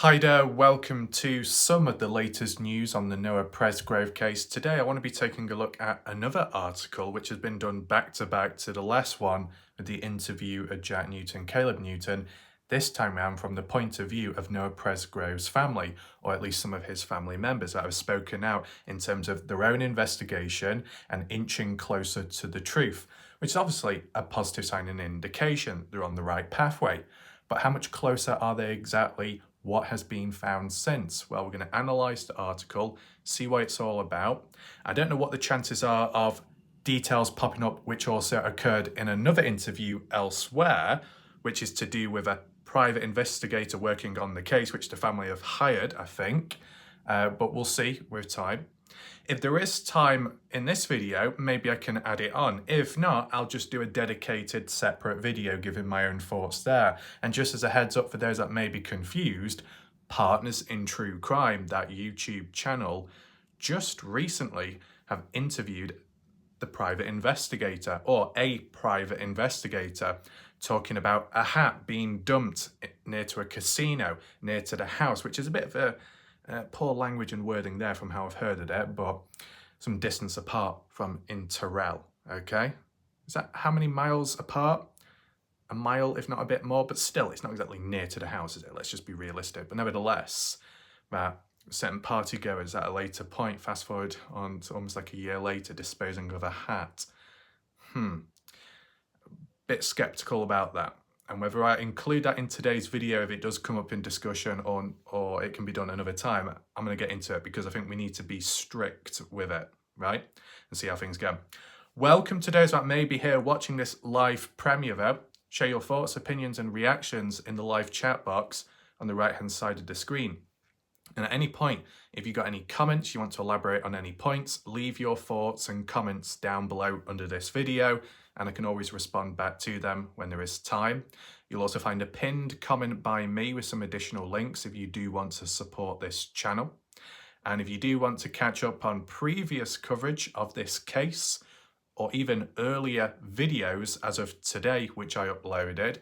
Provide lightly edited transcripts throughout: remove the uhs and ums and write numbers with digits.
Hi there, welcome to some of the latest news on the Noah Presgrove case. Today I want to be taking a look at another article which has been done back to back to the last one with the interview of Jack Newton, Caleb Newton, this time round from the point of view of Noah Presgrove's family, or at least some of his family members that have spoken out in terms of their own investigation and inching closer to the truth, which is obviously a positive sign and indication they're on the right pathway. But how much closer are they exactly? What has been found since? Well, we're going to analyse the article, see what it's all about. I don't know what the chances are of details popping up which also occurred in another interview elsewhere, which is to do with a private investigator working on the case, which the family have hired, I think. But we'll see with time. If there is time in this video, maybe I can add it on. If not, I'll just do a dedicated separate video giving my own thoughts there. And just as a heads up for those that may be confused, Partners in True Crime, that YouTube channel, just recently have interviewed the private investigator, or a private investigator, talking about a hat being dumped near to a casino, near to the house, which is a bit of a poor language and wording there from how I've heard of it, but some distance apart from in Terrell, okay? Is that how many miles apart? A mile, if not a bit more, but still, it's not exactly near to the house, is it? Let's just be realistic. But nevertheless, that certain party goers at a later point, fast forward on to almost like a year later, disposing of a hat. Bit skeptical about that. And whether I include that in today's video, if it does come up in discussion or it can be done another time, I'm going to get into it because I think we need to be strict with it, right? And see how things go. Welcome to those that may be here watching this live premiere though. Share your thoughts, opinions and reactions in the live chat box on the right hand side of the screen. And at any point, if you've got any comments, you want to elaborate on any points, leave your thoughts and comments down below under this video, and I can always respond back to them when there is time. You'll also find a pinned comment by me with some additional links if you do want to support this channel. And if you do want to catch up on previous coverage of this case, or even earlier videos as of today, which I uploaded,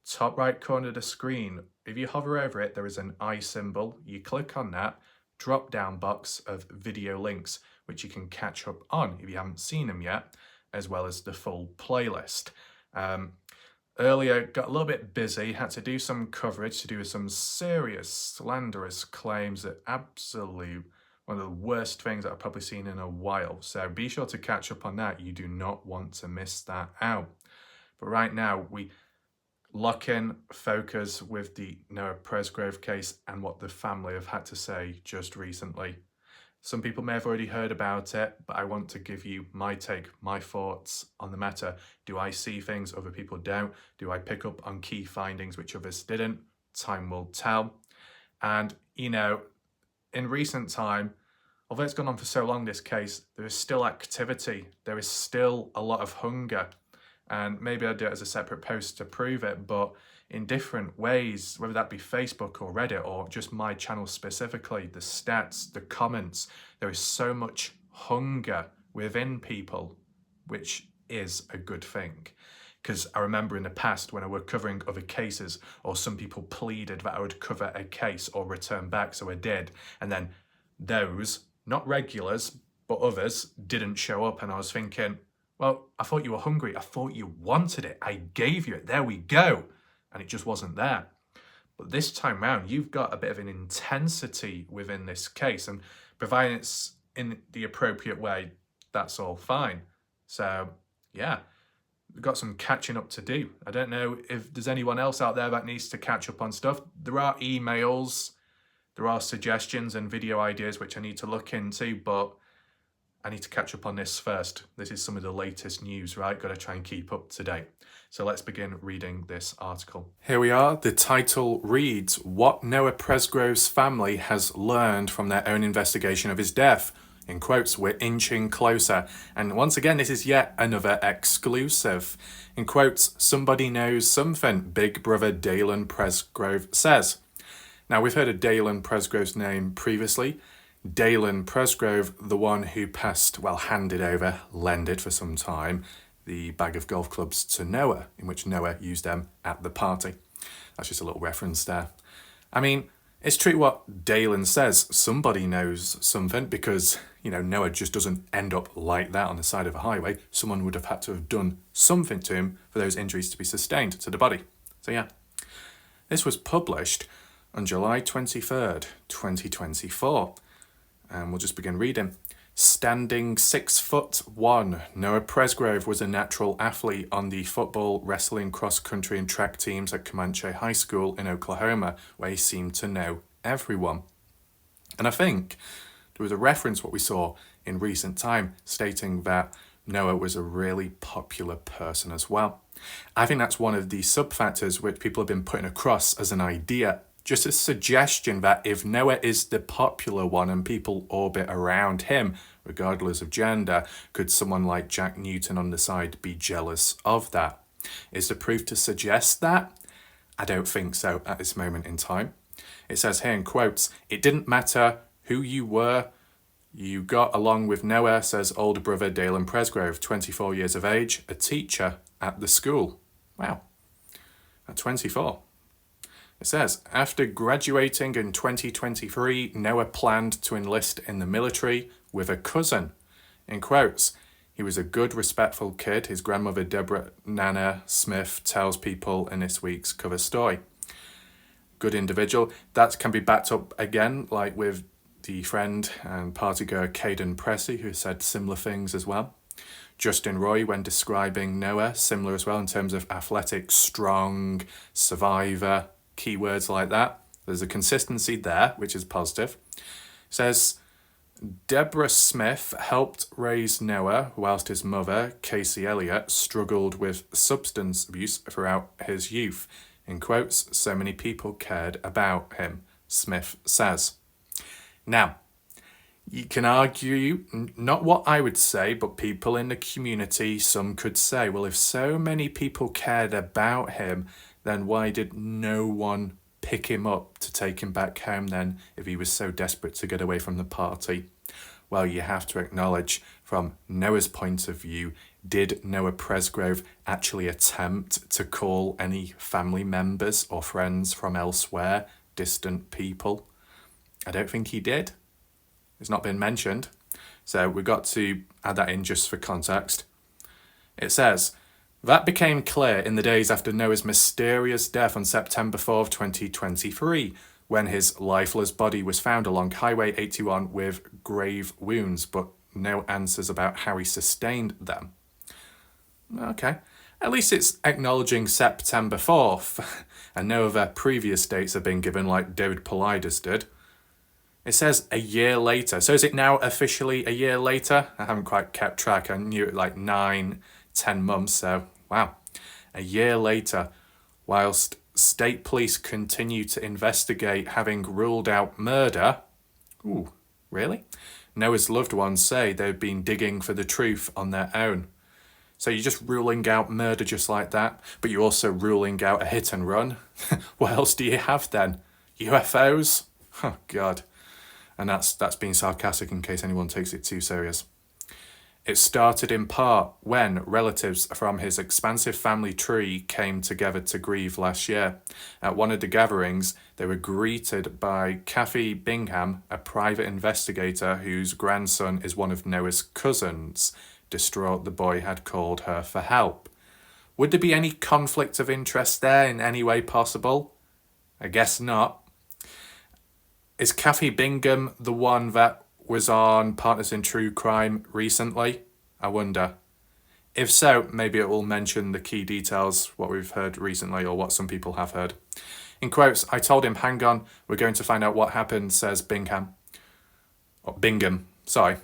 top right corner of the screen, if you hover over it, there is an I symbol. You click on that drop down box of video links, which you can catch up on if you haven't seen them yet, as well as the full playlist. Earlier, got a little bit busy, had to do some coverage to do some serious slanderous claims that absolute one of the worst things that I've probably seen in a while. So be sure to catch up on that. You do not want to miss that out. But right now, we lock in, focus with the Noah Presgrove case and what the family have had to say just recently. Some people may have already heard about it, but I want to give you my take, my thoughts on the matter. Do I see things other people don't? Do I pick up on key findings which others didn't? Time will tell. And, you know, in recent time, although it's gone on for so long, this case, there is still activity. There is still a lot of hunger. And maybe I'll do it as a separate post to prove it, but in different ways, whether that be Facebook or Reddit or just my channel specifically, the stats, the comments, there is so much hunger within people, which is a good thing. Because I remember in the past when I were covering other cases, or some people pleaded that I would cover a case or return back, so I did. And then those, not regulars, but others, didn't show up. And I was thinking, well, I thought you were hungry. I thought you wanted it. I gave you it. There we go. And it just wasn't there. But this time round, you've got a bit of an intensity within this case. And providing it's in the appropriate way, that's all fine. So, yeah, we've got some catching up to do. I don't know if there's anyone else out there that needs to catch up on stuff. There are emails, there are suggestions and video ideas which I need to look into, but I need to catch up on this first. This is some of the latest news, right? Got to try and keep up to date. So let's begin reading this article. Here we are. The title reads, "What Noah Presgrove's family has learned from their own investigation of his death." In quotes, "We're inching closer." And once again, this is yet another exclusive. In quotes, "Somebody knows something," Big Brother Dalen Presgrove says. Now, we've heard of Dalen Presgrove's name previously. Dalen Presgrove, the one who handed over, lended for some time, the bag of golf clubs to Noah, in which Noah used them at the party. That's just a little reference there. I mean, It's true what Dalen says. Somebody knows something because, Noah just doesn't end up like that on the side of a highway. Someone would have had to have done something to him for those injuries to be sustained to the body. So yeah, this was published on July 23rd, 2024. And we'll just begin reading. Standing 6'1", Noah Presgrove was a natural athlete on the football, wrestling, cross-country and track teams at Comanche High School in Oklahoma, where he seemed to know everyone. And I think there was a reference what we saw in recent time stating that Noah was a really popular person as well. I think that's one of the sub-factors which people have been putting across as an idea, just a suggestion that if Noah is the popular one and people orbit around him, regardless of gender, could someone like Jack Newton on the side be jealous of that? Is the proof to suggest that? I don't think so at this moment in time. It says here in quotes, "It didn't matter who you were, you got along with Noah," says older brother Dalen Presgrove, 24 years of age, a teacher at the school. Wow, at 24. It says, after graduating in 2023, Noah planned to enlist in the military with a cousin. In quotes, he was a good, respectful kid, his grandmother Deborah Nana Smith tells people in this week's cover story. Good individual. That can be backed up again, like with the friend and partygoer Caden Pressey, who said similar things as well. Justin Roy, when describing Noah, similar as well in terms of athletic, strong, survivor, keywords like that. There's a consistency there, which is positive. Says, Deborah Smith helped raise Noah whilst his mother, Casey Elliott, struggled with substance abuse throughout his youth. In quotes, so many people cared about him, Smith says. Now, you can argue, not what I would say, but people in the community, some could say, well, if so many people cared about him, then why did no one pick him up to take him back home then if he was so desperate to get away from the party? Well, you have to acknowledge from Noah's point of view, did Noah Presgrove actually attempt to call any family members or friends from elsewhere, distant people? I don't think he did. It's not been mentioned. So we've got to add that in just for context. It says, that became clear in the days after Noah's mysterious death on September 4th, 2023, when his lifeless body was found along Highway 81 with grave wounds, but no answers about how he sustained them. Okay, at least it's acknowledging September 4th, and no other previous dates have been given like David Paulides did. It says a year later, so is it now officially a year later? I haven't quite kept track, I knew it like 9-10 months, so wow. A year later, whilst state police continue to investigate having ruled out murder. Ooh, really? Noah's loved ones say they've been digging for the truth on their own. So you're just ruling out murder just like that, but you're also ruling out a hit and run? What else do you have then? UFOs? Oh, God. And that's being sarcastic in case anyone takes it too serious. It started in part when relatives from his expansive family tree came together to grieve last year. At one of the gatherings, they were greeted by Kathy Bingham, a private investigator whose grandson is one of Noah's cousins. Distraught, the boy had called her for help. Would there be any conflict of interest there in any way possible? I guess not. Is Kathy Bingham the one that was on Partners in True Crime recently? I wonder. If so, maybe it will mention the key details, what we've heard recently or what some people have heard. In quotes, I told him, hang on, we're going to find out what happened, says Bingham. Or Bingham, sorry.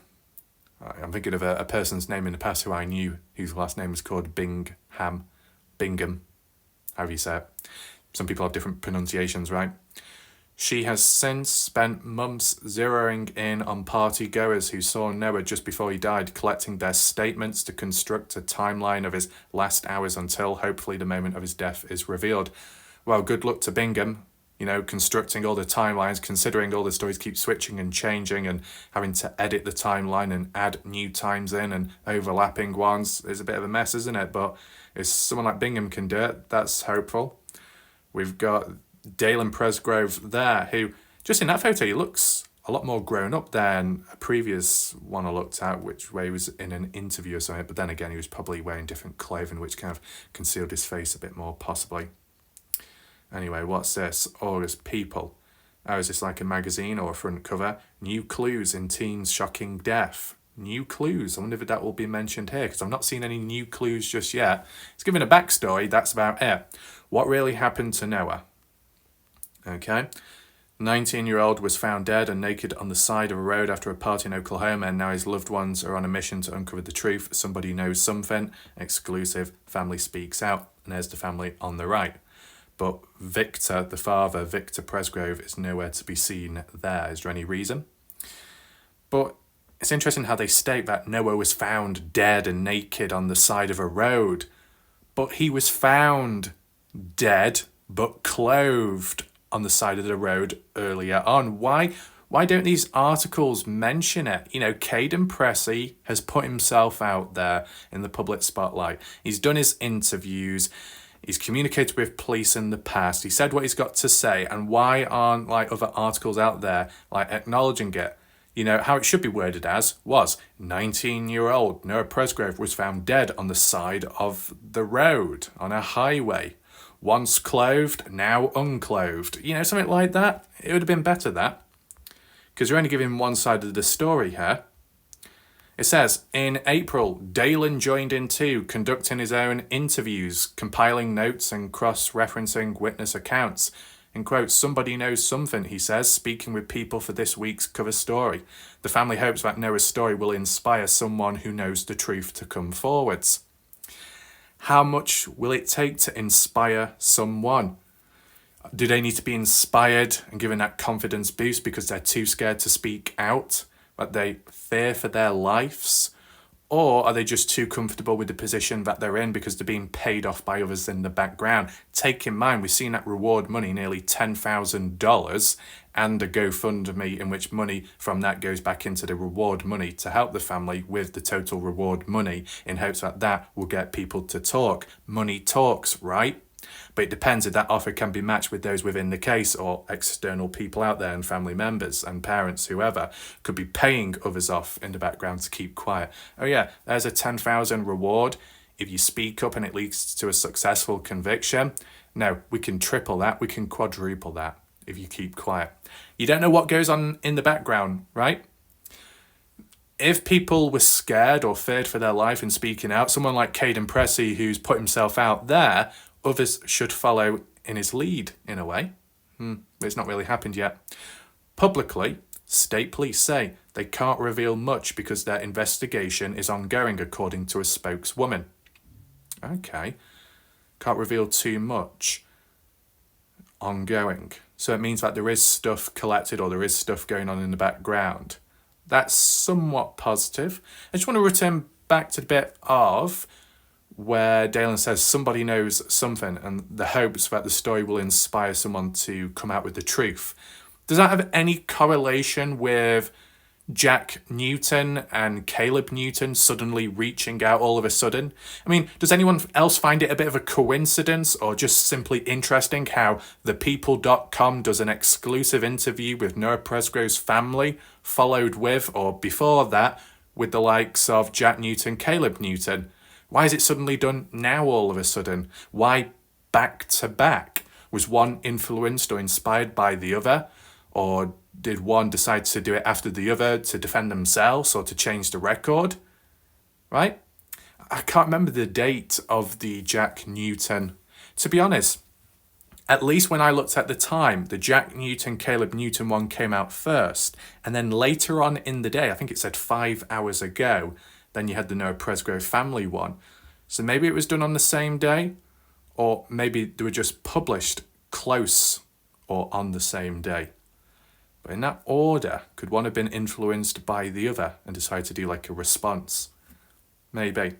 I'm thinking of a person's name in the past who I knew, whose last name was called Bingham. Bingham, however you say it. Some people have different pronunciations, right? She has since spent months zeroing in on party goers who saw Noah just before he died, collecting their statements to construct a timeline of his last hours until hopefully the moment of his death is revealed. Well, good luck to Bingham, constructing all the timelines, considering all the stories keep switching and changing and having to edit the timeline and add new times in and overlapping ones. It's a bit of a mess, isn't it? But if someone like Bingham can do it, that's hopeful. We've got Dalen Presgrove there, who Just in that photo, he looks a lot more grown up than a previous one I looked at, where he was in an interview or something. But then again, he was probably wearing different clothing, which kind of concealed his face a bit more, possibly. Anyway, what's this? August People. Oh, is this like a magazine or a front cover? New clues in teen's shocking death. New clues. I wonder if that will be mentioned here, because I've not seen any new clues just yet. It's given a backstory, that's about it. What really happened to Noah? Okay. 19-year-old was found dead and naked on the side of a road after a party in Oklahoma, and now his loved ones are on a mission to uncover the truth. Somebody knows something. Exclusive. Family speaks out. And there's the family on the right. But Victor, the father, Victor Presgrove, is nowhere to be seen there. Is there any reason? But it's interesting how they state that Noah was found dead and naked on the side of a road. But he was found dead but clothed on the side of the road earlier on. Why don't these articles mention it? You know, Caden Pressey has put himself out there in the public spotlight. He's done his interviews. He's communicated with police in the past. He said what he's got to say. And why aren't like other articles out there like acknowledging it? You know, how it should be worded as was 19-year-old Noah Presgrove was found dead on the side of the road on a highway. Once clothed, now unclothed. You know, something like that. It would have been better, that. Because you're only giving one side of the story here. It says, in April, Dalen joined in too, conducting his own interviews, compiling notes and cross-referencing witness accounts. In quotes, somebody knows something, he says, speaking with people for this week's cover story. The family hopes that Noah's story will inspire someone who knows the truth to come forwards. How much will it take to inspire someone? Do they need to be inspired and given that confidence boost because they're too scared to speak out, that they fear for their lives? Or are they just too comfortable with the position that they're in because they're being paid off by others in the background? Take in mind, we've seen that reward money, nearly $10,000, and a GoFundMe in which money from that goes back into the reward money to help the family with the total reward money in hopes that that will get people to talk. Money talks, right? But it depends if that offer can be matched with those within the case or external people out there and family members and parents, whoever, could be paying others off in the background to keep quiet. Oh yeah, there's a $10,000 reward if you speak up and it leads to a successful conviction. No, we can triple that, we can quadruple that if you keep quiet. You don't know what goes on in the background, right? If people were scared or feared for their life in speaking out, someone like Caden Pressey, who's put himself out there, others should follow in his lead, in a way. But it's not really happened yet. Publicly, state police say they can't reveal much because their investigation is ongoing, according to a spokeswoman. Okay. Can't reveal too much. Ongoing. So it means that there is stuff collected or there is stuff going on in the background. That's somewhat positive. I just want to return back to the bit of where Dalen says somebody knows something and the hopes that the story will inspire someone to come out with the truth. Does that have any correlation with Jack Newton and Caleb Newton suddenly reaching out all of a sudden? I mean, does anyone else find it a bit of a coincidence or just simply interesting how thepeople.com does an exclusive interview with Noah Presgrove's family, followed with, or before that, with the likes of Jack Newton, Caleb Newton? Why is it suddenly done now all of a sudden? Why back to back? Was one influenced or inspired by the other? Or did one decide to do it after the other to defend themselves or to change the record? Right? I can't remember the date of the Jack Newton. To be honest, at least when I looked at the time, the Jack Newton, Caleb Newton one came out first. And then later on in the day, I think it said 5 hours ago, then you had the Noah Presgrove family one. So maybe it was done on the same day, or maybe they were just published close or on the same day. But in that order, could one have been influenced by the other and decided to do like a response? Maybe.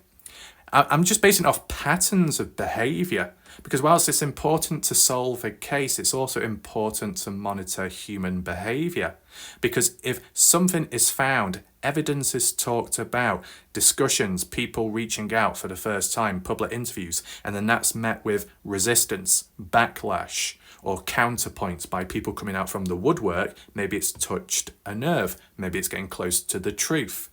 I'm just basing it off patterns of behaviour, because whilst it's important to solve a case, it's also important to monitor human behaviour. Because if something is found, evidence is talked about, discussions, people reaching out for the first time, public interviews, and then that's met with resistance, backlash, or counterpoints by people coming out from the woodwork, maybe it's touched a nerve, maybe it's getting close to the truth.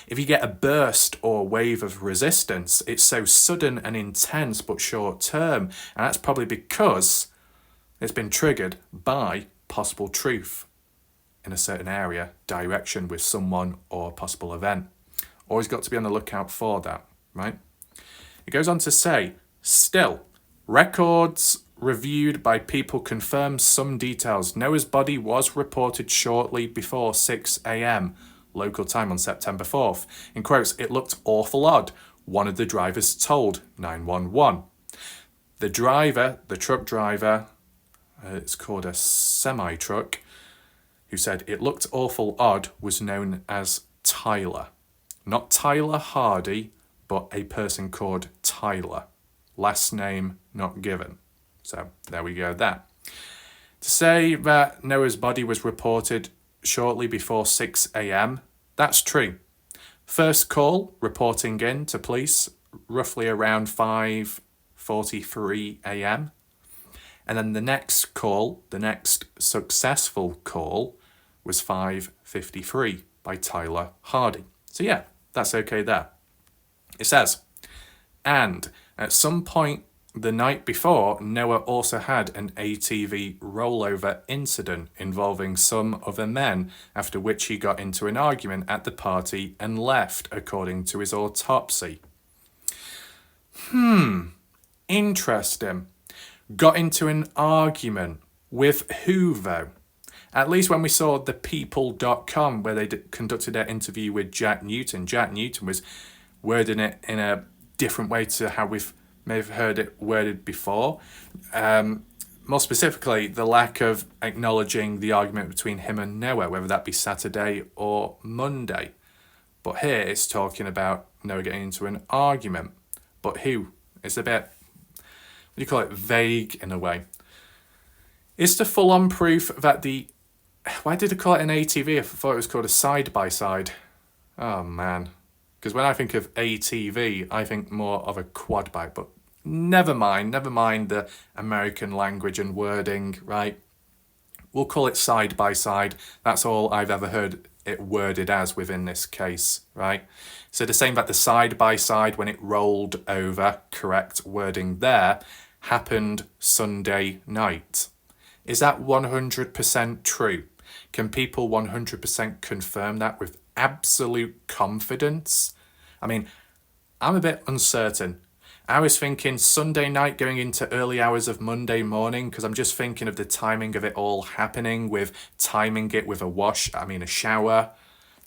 If you get a burst or wave of resistance, it's so sudden and intense but short term, and that's probably because it's been triggered by possible truth in a certain area, direction with someone or possible event. Always got to be on the lookout for that, right? It goes on to say, still, records reviewed by people confirm some details. Noah's body was reported shortly before 6 a.m. local time on September 4th. In quotes, it looked awful odd, one of the drivers told 911. The driver, the truck driver, it's called a semi-truck, who said it looked awful odd, was known as Tyler. Not Tyler Hardy, but a person called Tyler. Last name not given. So there we go there. To say that Noah's body was reported shortly before 6 a.m, that's true. First call reporting in to police roughly around 5:43 a.m. And then the next call, the next successful call, was 5:53 by Tyler Hardy. So yeah, that's okay there. It says, and at some point the night before, Noah also had an ATV rollover incident involving some other men, after which he got into an argument at the party and left, according to his autopsy. Interesting. Got into an argument with who, though? At least when we saw the people.com, where they conducted their interview with Jack Newton, Jack Newton was wording it in a different way to how we've may have heard it worded before. More specifically, the lack of acknowledging the argument between him and Noah, whether that be Saturday or Monday. But here it's talking about Noah getting into an argument. But who? It's a bit, what do you call it, vague in a way. Is the full-on proof that the, why did they call it an ATV? I thought it was called a side-by-side. Oh man. Because when I think of ATV, I think more of a quad bike, but never mind the American language and wording, right? We'll call it side by side. That's all I've ever heard it worded as within this case, right? So the same that the side by side when it rolled over, correct wording there, happened Sunday night. Is that 100% true? Can people 100% confirm that with absolute confidence? I mean, I'm a bit uncertain. I was thinking Sunday night going into early hours of Monday morning, because I'm just thinking of the timing of it all happening, with timing it with a shower,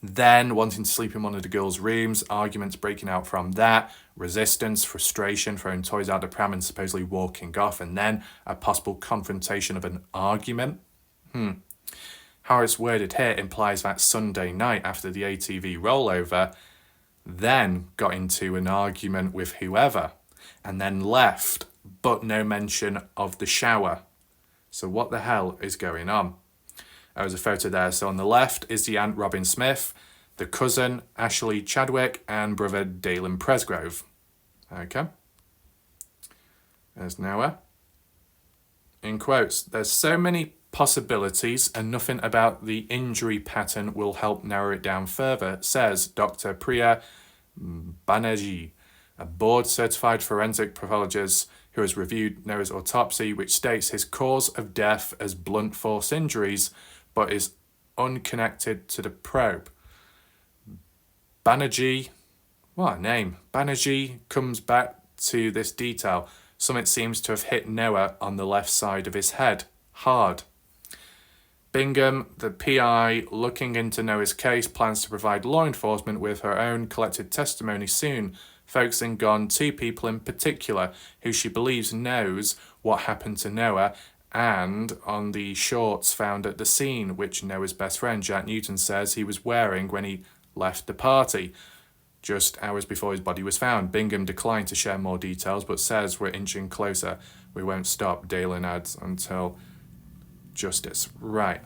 then wanting to sleep in one of the girls' rooms, arguments breaking out from that, resistance, frustration, throwing toys out the pram and supposedly walking off, and then a possible confrontation of an argument. How it's worded here implies that Sunday night after the ATV rollover, then got into an argument with whoever, and then left, but no mention of the shower. So what the hell is going on? There's a photo there. So on the left is the aunt Robin Smith, the cousin Ashley Chadwick, and brother Dalen Presgrove. Okay. There's Noah. In quotes, there's so many possibilities and nothing about the injury pattern will help narrow it down further, says Dr. Priya Banerjee, a board-certified forensic pathologist who has reviewed Noah's autopsy, which states his cause of death as blunt force injuries, but is unconnected to the probe. Banerjee, what a name. Banerjee comes back to this detail. Something seems to have hit Noah on the left side of his head, hard. Bingham, the PI looking into Noah's case, plans to provide law enforcement with her own collected testimony soon, focusing on two people in particular who she believes knows what happened to Noah, and on the shorts found at the scene, which Noah's best friend Jack Newton says he was wearing when he left the party. just hours before his body was found. Bingham declined to share more details, but says we're inching closer. We won't stop, Dalen adds, until justice. Right.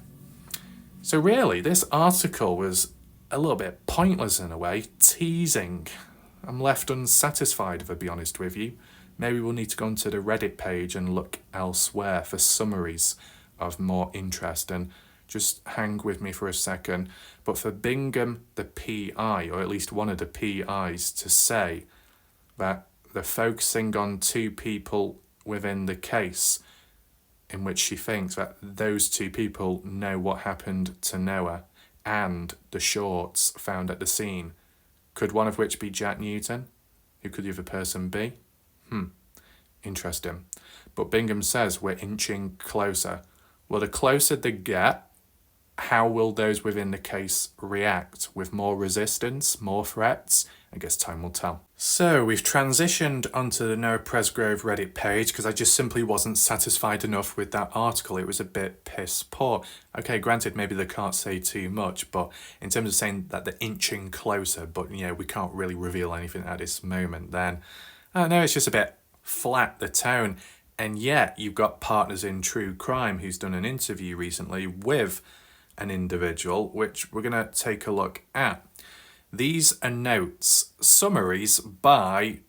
So really, this article was a little bit pointless in a way, teasing. I'm left unsatisfied, if I be honest with you. Maybe we'll need to go onto the Reddit page and look elsewhere for summaries of more interest, and just hang with me for a second. But for Bingham, the PI, or at least one of the PIs, to say that they're focusing on two people within the case in which she thinks that those two people know what happened to Noah and the shorts found at the scene. Could one of which be Jack Newton? Who could the other person be? Interesting. But Bingham says we're inching closer. Well, the closer they get, how will those within the case react? With more resistance, more threats? I guess time will tell. So we've transitioned onto the Noah Presgrove Reddit page because I just simply wasn't satisfied enough with that article. It was a bit piss poor. Okay, granted, maybe they can't say too much, but in terms of saying that they're inching closer, but you know, we can't really reveal anything at this moment, then I don't know, it's just a bit flat, the tone. And yet you've got Partners in True Crime who's done an interview recently with an individual, which we're going to take a look at. These are notes, summaries by,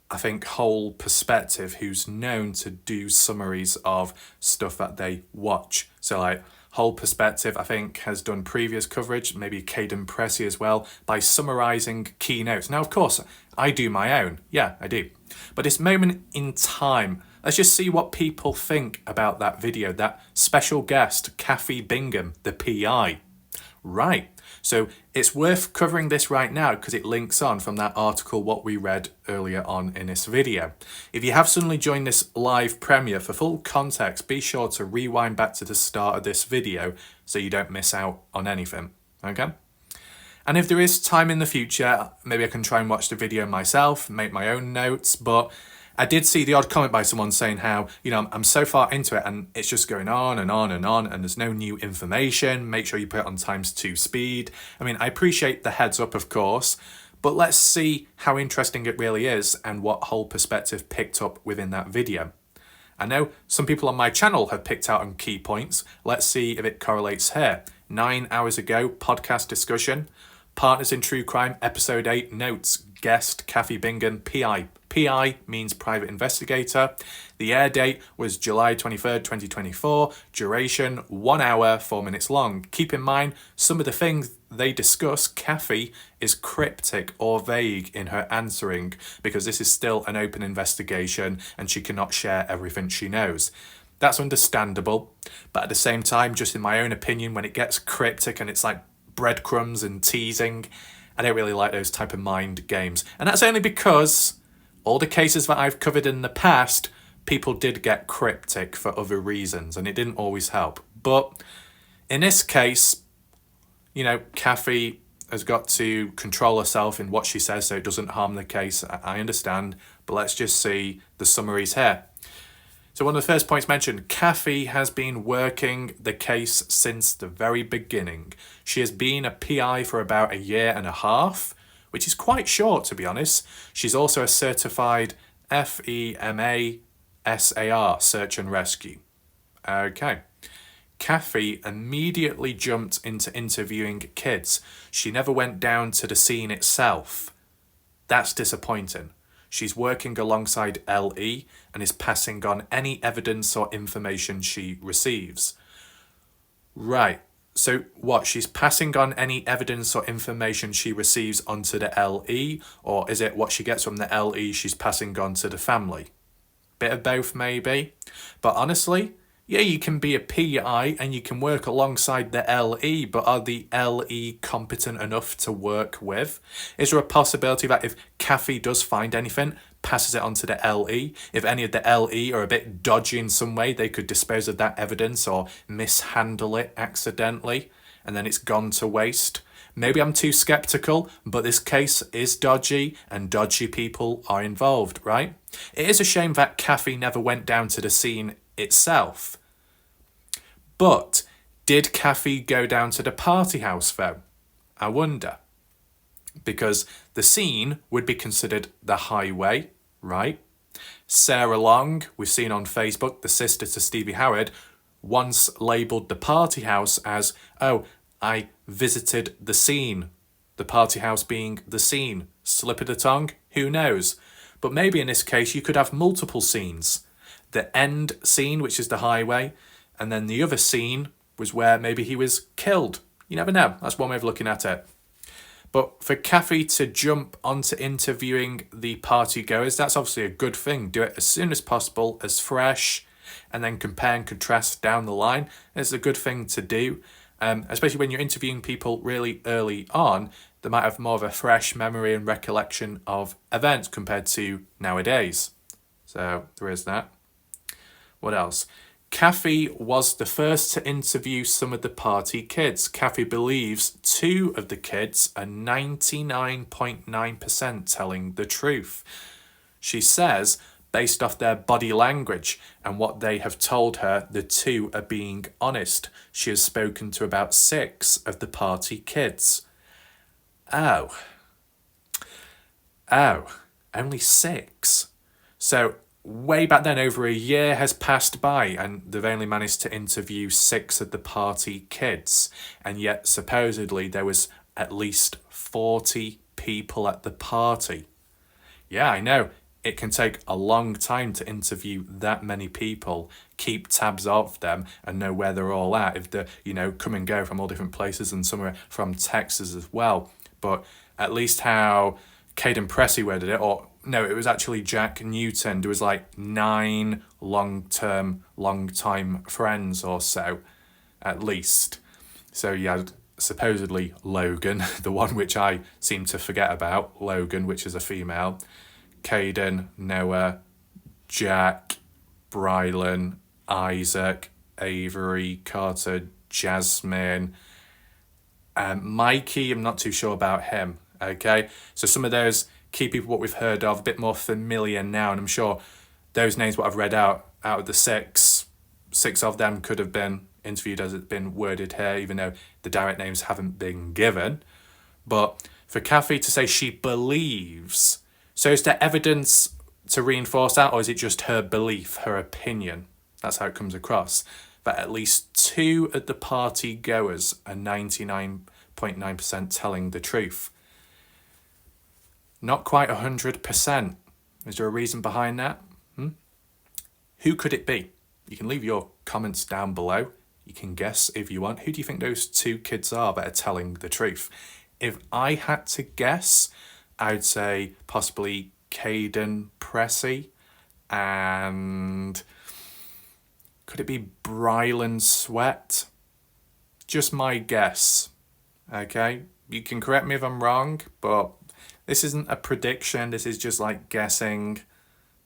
I think, Whole Perspective, who's known to do summaries of stuff that they watch. So like Whole Perspective, I think, has done previous coverage, maybe Caden Pressey as well, by summarising key notes. Now, of course, I do my own. Yeah, I do. But this moment in time, let's just see what people think about that video, that special guest, Kathy Bingham, the PI. Right. So it's worth covering this right now because it links on from that article what we read earlier on in this video. If you have suddenly joined this live premiere, for full context, be sure to rewind back to the start of this video so you don't miss out on anything, okay? And if there is time in the future, maybe I can try and watch the video myself, make my own notes, but I did see the odd comment by someone saying how, you know, I'm so far into it and it's just going on and on and on and there's no new information. Make sure you put it on ×2 speed. I mean, I appreciate the heads up, of course, but let's see how interesting it really is and what Whole Perspective picked up within that video. I know some people on my channel have picked out on key points. Let's see if it correlates here. 9 hours ago, podcast discussion. Partners in True Crime, episode 8, notes. Guest, Kathy Bingham, PI. PI means private investigator. The air date was July 23rd, 2024. Duration, 1 hour, 4 minutes long. Keep in mind, some of the things they discuss, Kathy is cryptic or vague in her answering because this is still an open investigation and she cannot share everything she knows. That's understandable, but at the same time, just in my own opinion, when it gets cryptic and it's like breadcrumbs and teasing, I don't really like those type of mind games. And that's only because all the cases that I've covered in the past, people did get cryptic for other reasons, and it didn't always help. But in this case, you know, Kathy has got to control herself in what she says so it doesn't harm the case. I understand, but let's just see the summaries here. So one of the first points mentioned, Kathy has been working the case since the very beginning. She has been a PI for about 1.5 years, which is quite short, to be honest. She's also a certified FEMA SAR, Search and Rescue. Okay. Kathy immediately jumped into interviewing kids. She never went down to the scene itself. That's disappointing. She's working alongside LE and is passing on any evidence or information she receives. Right. So what, she's passing on any evidence or information she receives onto the LE, or is it what she gets from the LE she's passing on to the family? Bit of both maybe. But honestly, yeah, you can be a PI and you can work alongside the LE, but are the LE competent enough to work with? Is there a possibility that if Kathy does find anything, passes it on to the LE, if any of the LE are a bit dodgy in some way, they could dispose of that evidence or mishandle it accidentally, and then it's gone to waste? Maybe I'm too skeptical, but this case is dodgy and dodgy people are involved, right? It is a shame that Kathy never went down to the scene itself. But did Kathy go down to the party house though? I wonder. because the scene would be considered the highway, right? Sarah Long, we've seen on Facebook, the sister to Stevie Howard, once labelled the party house as, oh, I visited the scene. The party house being the scene. Slip of the tongue? Who knows? But maybe in this case you could have multiple scenes. The end scene, which is the highway, and then the other scene was where maybe he was killed. You never know. That's one way of looking at it. But for Kathy to jump onto interviewing the party goers, that's obviously a good thing. Do it as soon as possible, as fresh, and then compare and contrast down the line. It's a good thing to do, especially when you're interviewing people really early on. They might have more of a fresh memory and recollection of events compared to nowadays. So there is that. What else? Kathy was the first to interview some of the party kids. Kathy believes 2 of the kids are 99.9% telling the truth. She says, based off their body language and what they have told her, the 2 are being honest. She has spoken to about 6 of the party kids. Oh, only 6. So way back then, over a year has passed by and they've only managed to interview 6 of the party kids. And yet supposedly there was at least 40 people at the party. Yeah, I know. It can take a long time to interview that many people, keep tabs of them and know where they're all at. If they're, come and go from all different places, and some are from Texas as well. But at least how Caden Pressey worded it, or no, it was actually Jack Newton. There was like 9 long-time friends or so, at least. So you had supposedly Logan, the one which I seem to forget about, Logan, which is a female, Caden, Noah, Jack, Brylan, Isaac, Avery, Carter, Jasmine, Mikey. I'm not too sure about him. Okay, so some of those key people what we've heard of, a bit more familiar now, and I'm sure those names what I've read out of the 6 of them could have been interviewed as it's been worded here, even though the direct names haven't been given. But for Kathy to say she believes, so is there evidence to reinforce that, or is it just her belief, her opinion? That's how it comes across. But at least 2 of the party goers are 99.9% telling the truth. Not quite 100%. Is there a reason behind that? Who could it be? You can leave your comments down below. You can guess if you want. Who do you think those 2 kids are that are telling the truth? If I had to guess, I'd say possibly Caden Pressey, and could it be Brylan Sweat? Just my guess. Okay, you can correct me if I'm wrong, but this isn't a prediction. This is just like guessing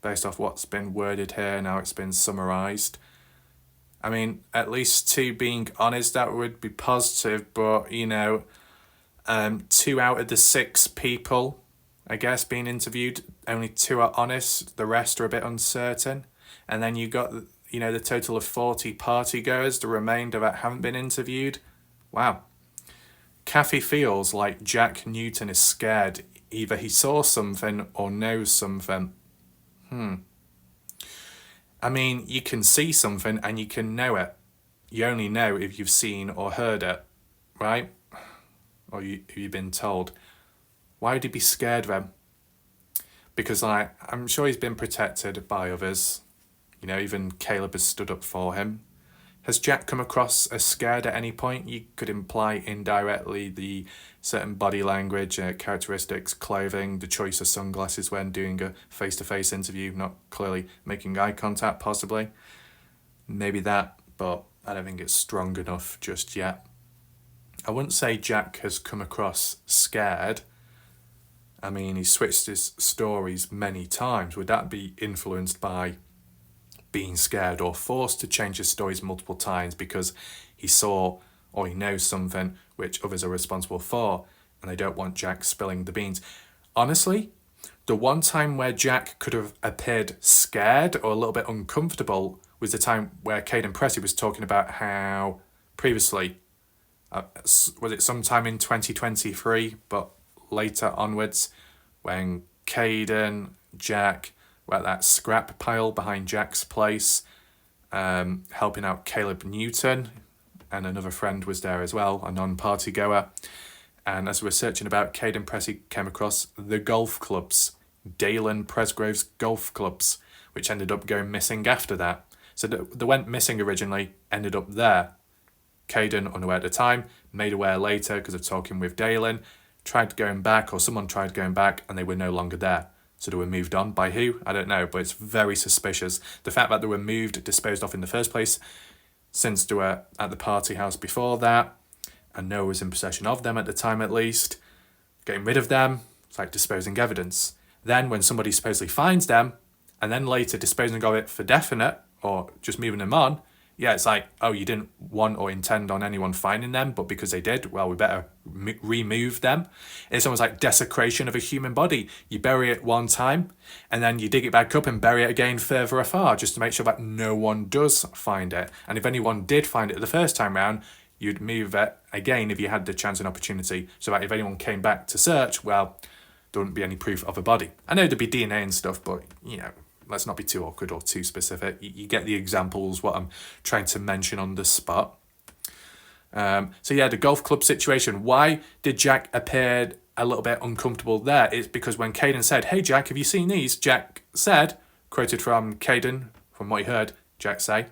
based off what's been worded here, now it's been summarised. I mean, at least 2 being honest, that would be positive, but 2 out of the 6 people, I guess, being interviewed, only 2 are honest, the rest are a bit uncertain. And then you got, the total of 40 party goers, the remainder that haven't been interviewed. Wow. Kathy feels like Jack Newton is scared. Either he saw something or knows something. I mean, you can see something and you can know it. You only know if you've seen or heard it, right? Or you've been told. Why would he be scared then? Because I'm sure he's been protected by others. Even Caleb has stood up for him. Has Jack come across as scared at any point? You could imply indirectly the certain body language, characteristics, clothing, the choice of sunglasses when doing a face-to-face interview, not clearly making eye contact possibly. Maybe that, but I don't think it's strong enough just yet. I wouldn't say Jack has come across scared. I mean, he switched his stories many times. Would that be influenced by being scared or forced to change his stories multiple times because he saw or he knows something which others are responsible for and they don't want Jack spilling the beans? Honestly, the one time where Jack could have appeared scared or a little bit uncomfortable was the time where Caden Pressey was talking about how previously, was it sometime in 2023, but later onwards when Caden, Jack were at that scrap pile behind Jack's place, helping out Caleb Newton, and another friend was there as well, a non-party goer. And as we were searching about, Caden Pressey came across the golf clubs, Noah Presgrove's golf clubs, which ended up going missing after that. So they went missing originally, ended up there. Caden, unaware at the time, made aware later because of talking with Dalen, tried going back, or someone tried going back, and they were no longer there. So they were moved on by who? I don't know, but it's very suspicious. The fact that they were moved, disposed of in the first place, since they were at the party house before that, and Noah was in possession of them at the time at least, getting rid of them, it's like disposing evidence. Then when somebody supposedly finds them, and then later disposing of it for definite, or just moving them on, yeah, it's like, oh, you didn't want or intend on anyone finding them, but because they did, well, we better remove them. It's almost like desecration of a human body. You bury it one time, and then you dig it back up and bury it again further afar, just to make sure that no one does find it. And if anyone did find it the first time round, you'd move it again if you had the chance and opportunity, so that if anyone came back to search, well, there wouldn't be any proof of a body. I know there'd be DNA and stuff, but, you know, let's not be too awkward or too specific. You get the examples, what I'm trying to mention on the spot. So yeah, the golf club situation. Why did Jack appear a little bit uncomfortable there? It's because when Caden said, hey Jack, have you seen these? Jack said, quoted from Caden, from what he heard Jack say,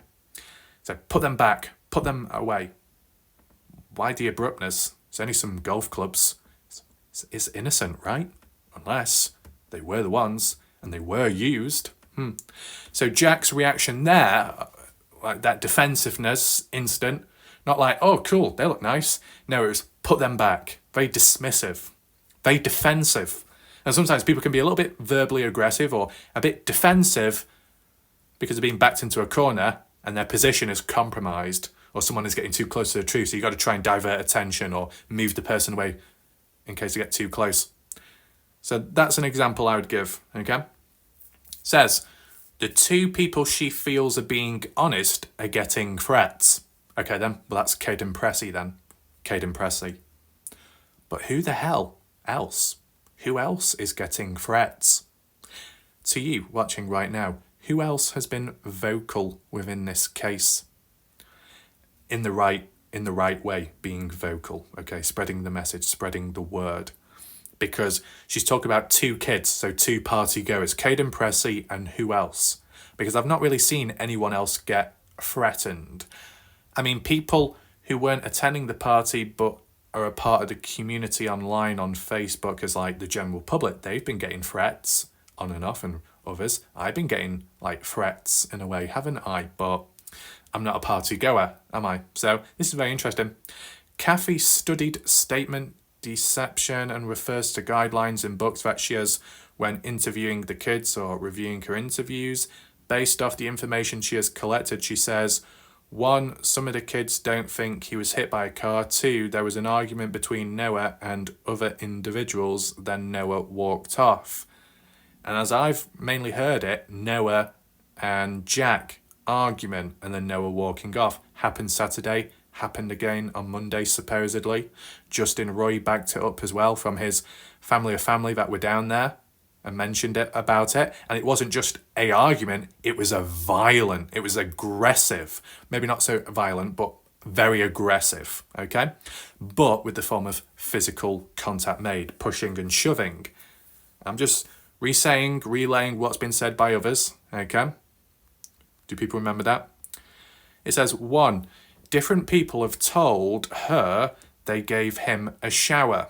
said, put them back, put them away. Why the abruptness? It's only some golf clubs. It's innocent, right? Unless they were the ones and they were used. So Jack's reaction there, like that defensiveness instant, not like, oh, cool, they look nice. No, it was put them back. Very dismissive, very defensive. And sometimes people can be a little bit verbally aggressive or a bit defensive because they're being backed into a corner and their position is compromised, or someone is getting too close to the truth. So you got to try and divert attention or move the person away in case they get too close. So that's an example I would give, okay? Says, the two people she feels are being honest are getting threats. Okay then, well that's Caden Pressey then. Caden Pressey. But who the hell else? Who else is getting threats? To you watching right now, who else has been vocal within this case? In the right way, being vocal, okay? Spreading the message, spreading the word. Because she's talking about two kids, so two party goers, Caden Pressey and who else? Because I've not really seen anyone else get threatened. I mean, people who weren't attending the party but are a part of the community online on Facebook as like the general public, they've been getting threats on and off, and others. I've been getting like threats in a way, haven't I? But I'm not a party goer, am I? So this is very interesting. Kathy studied statement deception and refers to guidelines in books that she has when interviewing the kids or reviewing her interviews. Based off the information she has collected, she says, 1, some of the kids don't think he was hit by a car. 2, there was an argument between Noah and other individuals, then Noah walked off. And as I've mainly heard it, Noah and Jack argument and then Noah walking off happened Saturday, happened again on Monday supposedly. Justin Roy backed it up as well from his family that were down there and mentioned it about it. And it wasn't just a argument, it was it was aggressive, maybe not so violent, but very aggressive, okay? But with the form of physical contact made, pushing and shoving. I'm just relaying what's been said by others, okay? Do people remember that? It says, 1, different people have told her they gave him a shower.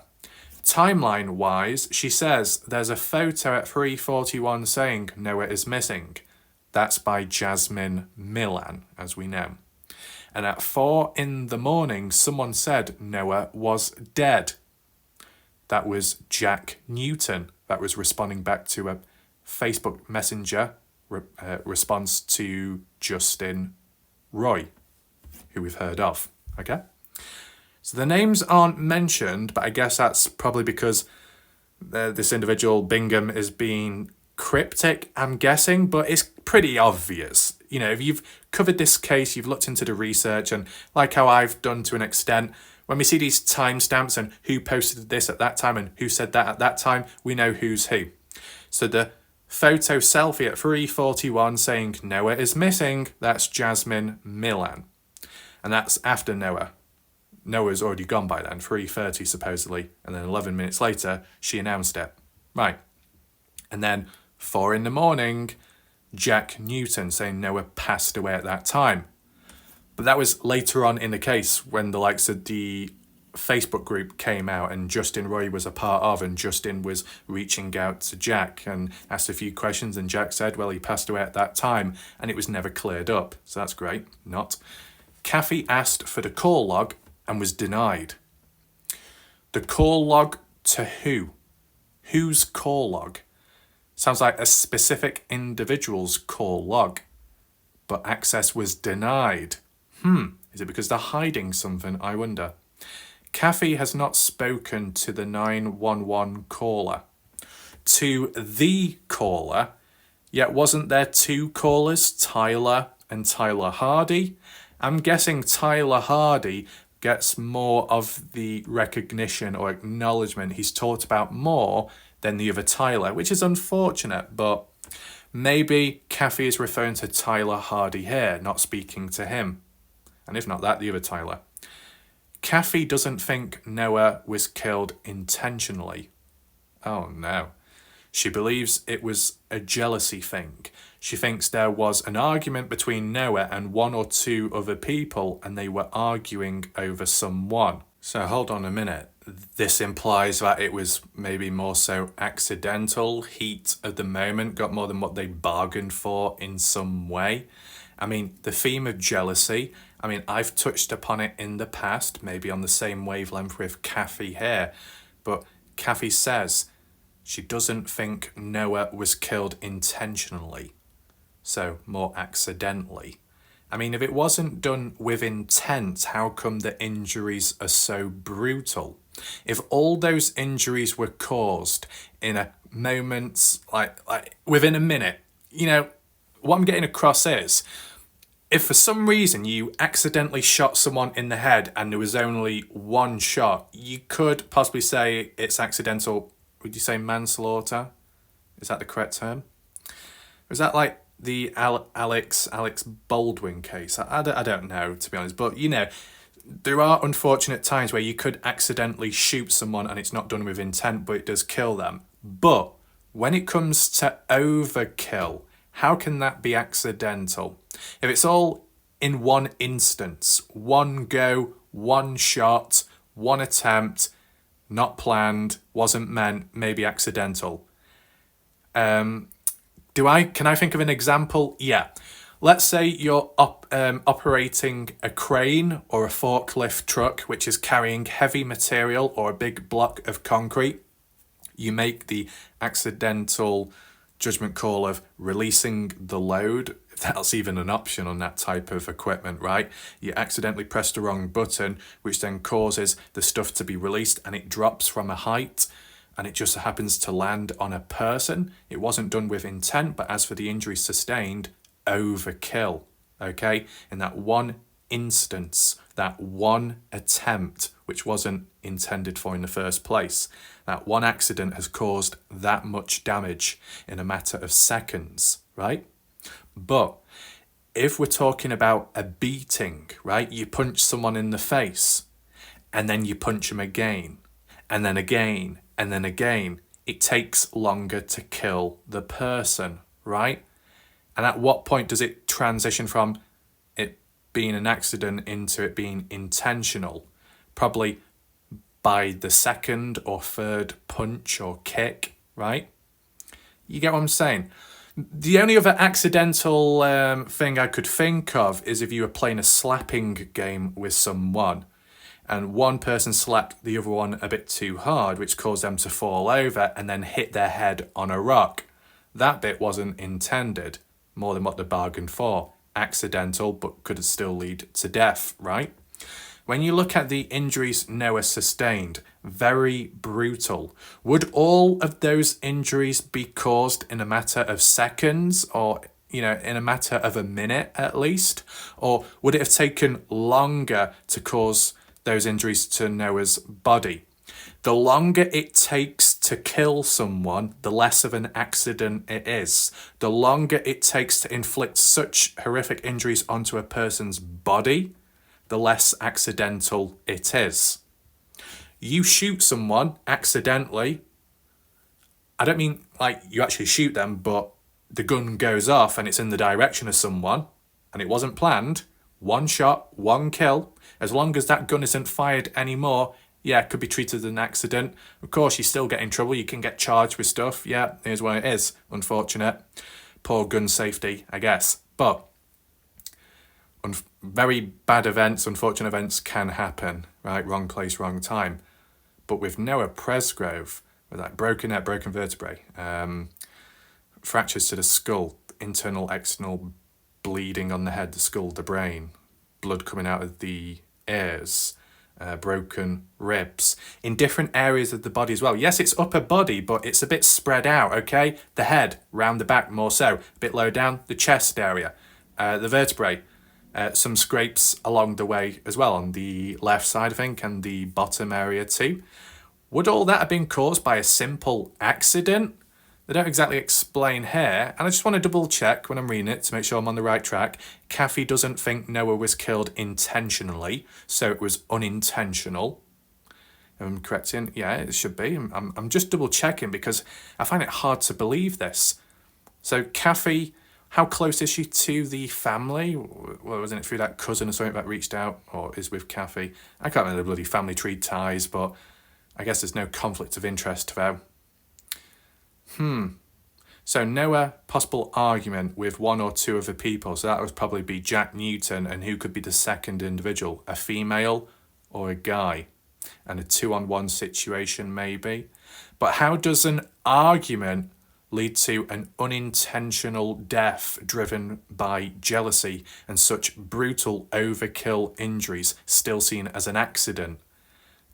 Timeline-wise, she says there's a photo at 3:41 saying Noah is missing. That's by Jasmine Millan, as we know. And at 4 a.m, someone said Noah was dead. That was Jack Newton that was responding back to a Facebook Messenger response to Justin Roy, who we've heard of, okay? So the names aren't mentioned, but I guess that's probably because this individual, Bingham, is being cryptic, I'm guessing, but it's pretty obvious. You know, if you've covered this case, you've looked into the research, and like how I've done to an extent, When we see these timestamps and who posted this at that time and who said that at that time, we know who's who. So the photo selfie at 3:41 saying Noah is missing, that's Jasmine Millan. And that's after Noah. Noah's already gone by then, 3:30 supposedly, and then 11 minutes later, she announced it. Right. And then 4 in the morning, Jack Newton saying Noah passed away at that time. But that was later on in the case when the likes of the Facebook group came out and Justin Roy was a part of, and Justin was reaching out to Jack and asked a few questions, and Jack said, well, he passed away at that time, and it was never cleared up. So that's great. Not. Kathy asked for the call log and was denied. The call log to who? Whose call log? Sounds like a specific individual's call log, but access was denied. Is it because they're hiding something, I wonder? Kathy has not spoken to the 911 caller. To the caller, yet wasn't there 2 callers, Tyler and Tyler Hardy? I'm guessing Tyler Hardy gets more of the recognition or acknowledgement. He's talked about more than the other Tyler, which is unfortunate, but maybe Kathy is referring to Tyler Hardy here, not speaking to him. And if not that, the other Tyler. Kathy doesn't think Noah was killed intentionally. Oh no. She believes it was a jealousy thing. She thinks there was an argument between Noah and 1 or 2 other people and they were arguing over someone. So hold on a minute. This implies that it was maybe more so accidental, heat of the moment, got more than what they bargained for in some way. I mean, the theme of jealousy, I've touched upon it in the past, maybe on the same wavelength with Kathy here, but Kathy says she doesn't think Noah was killed intentionally, so more accidentally. If it wasn't done with intent, how come the injuries are so brutal? If all those injuries were caused in a moment, like within a minute, what I'm getting across is, if for some reason you accidentally shot someone in the head and there was only 1 shot, you could possibly say it's accidental. Would you say manslaughter? Is that the correct term? Or is that like the Alex Baldwin case? I don't know, to be honest. But, there are unfortunate times where you could accidentally shoot someone and it's not done with intent, but it does kill them. But when it comes to overkill, how can that be accidental? If it's all in one instance, 1 go, 1 shot, 1 attempt, not planned, wasn't meant, maybe accidental. Can I think of an example? Yeah. Let's say you're operating a crane or a forklift truck, which is carrying heavy material or a big block of concrete. You make the accidental judgment call of releasing the load, if that's even an option on that type of equipment, right? You accidentally press the wrong button, which then causes the stuff to be released and it drops from a height and it just happens to land on a person. It wasn't done with intent, but as for the injury sustained, overkill, okay? In that one instance, that one attempt, which wasn't intended for in the first place, that one accident has caused that much damage in a matter of seconds, right? But if we're talking about a beating, right? You punch someone in the face and then you punch them again and then again and then again. It takes longer to kill the person, right? And at what point does it transition from it being an accident into it being intentional? Probably by the 2nd or 3rd punch or kick, right? You get what I'm saying? The only other accidental thing I could think of is if you were playing a slapping game with someone and one person slapped the other one a bit too hard, which caused them to fall over and then hit their head on a rock. That bit wasn't intended, more than what they bargained for. Accidental, but could still lead to death, right? When you look at the injuries Noah sustained, very brutal. Would all of those injuries be caused in a matter of seconds or, in a matter of a minute at least? Or would it have taken longer to cause those injuries to Noah's body. The longer it takes to kill someone, the less of an accident it is. The longer it takes to inflict such horrific injuries onto a person's body, the less accidental it is. You shoot someone accidentally, I don't mean like you actually shoot them, but the gun goes off and it's in the direction of someone and it wasn't planned. One shot, one kill. As long as that gun isn't fired anymore, yeah, it could be treated as an accident. Of course, you still get in trouble. You can get charged with stuff. Yeah, here's what it is. Unfortunate. Poor gun safety, I guess. But very bad events, unfortunate events can happen, right? Wrong place, wrong time. But with Noah Presgrove, with that broken neck, broken vertebrae, fractures to the skull, internal, external bleeding on the head, the skull, the brain, blood coming out of the ears, broken ribs in different areas of the body as well. Yes, it's upper body, but it's a bit spread out, okay? The head, round the back more so, a bit lower down, the chest area, the vertebrae, some scrapes along the way as well on the left side, I think, and the bottom area too. Would all that have been caused by a simple accident? They don't exactly explain here, and I just want to double check when I'm reading it to make sure I'm on the right track. Kathy doesn't think Noah was killed intentionally, so it was unintentional. I'm correcting, yeah, it should be. I'm just double checking because I find it hard to believe this. So Kathy, how close is she to the family? Well, wasn't it through that cousin or something that reached out, or is with Kathy? I can't remember the bloody family tree ties, but I guess there's no conflict of interest though. So Noah, possible argument with one or two other people. So that would probably be Jack Newton, and who could be the second individual? A female or a guy? And a 2-on-1 situation maybe. But how does an argument lead to an unintentional death driven by jealousy and such brutal overkill injuries still seen as an accident?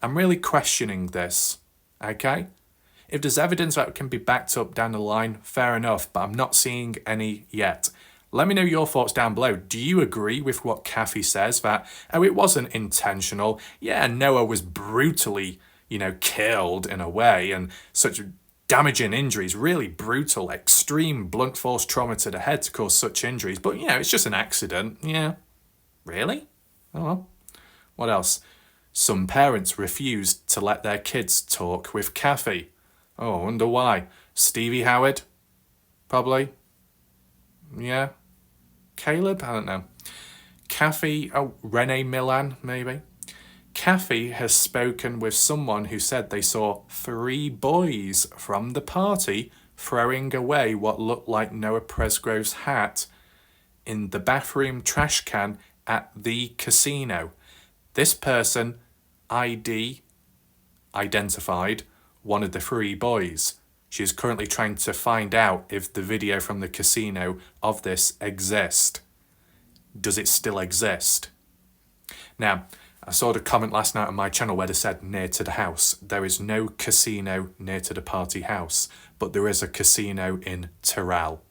I'm really questioning this, okay? If there's evidence that can be backed up down the line, fair enough, but I'm not seeing any yet. Let me know your thoughts down below. Do you agree with what Kathy says that, oh, it wasn't intentional? Yeah, Noah was brutally, killed in a way, and such damaging injuries, really brutal, extreme blunt force trauma to the head to cause such injuries. But, it's just an accident. Yeah. Really? Oh, well. What else? Some parents refused to let their kids talk with Kathy. Oh, I wonder why. Stevie Howard? Probably. Yeah. Caleb? I don't know. Kathy, Renee Milan, maybe. Kathy has spoken with someone who said they saw 3 boys from the party throwing away what looked like Noah Presgrove's hat in the bathroom trash can at the casino. This person identified one of the 3 boys. She is currently trying to find out if the video from the casino of this exists. Does it still exist? Now, I saw the comment last night on my channel where they said near to the house. There is no casino near to the party house, but there is a casino in Terrell.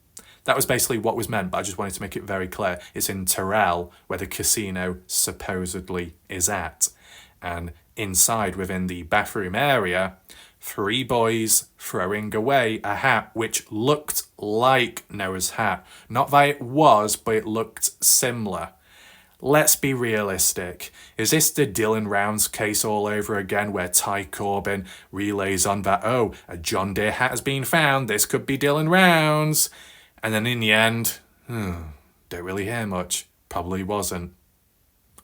That was basically what was meant, but I just wanted to make it very clear. It's in Terrell where the casino supposedly is at. And inside, within the bathroom area, 3 boys throwing away a hat which looked like Noah's hat. Not that it was, but it looked similar. Let's be realistic. Is this the Dylan Rounds case all over again, where Ty Corbin relays on that, oh, a John Deere hat has been found, this could be Dylan Rounds? And then in the end, don't really hear much. Probably wasn't.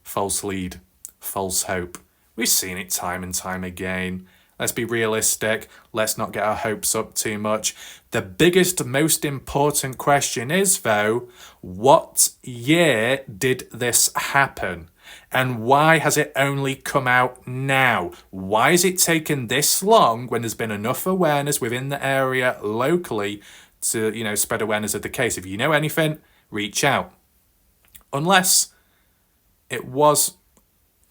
False lead. False hope. We've seen it time and time again. Let's be realistic. Let's not get our hopes up too much. The biggest, most important question is, though, what year did this happen? And why has it only come out now? Why has it taken this long when there's been enough awareness within the area locally to, spread awareness of the case? If you know anything, reach out. Unless it was...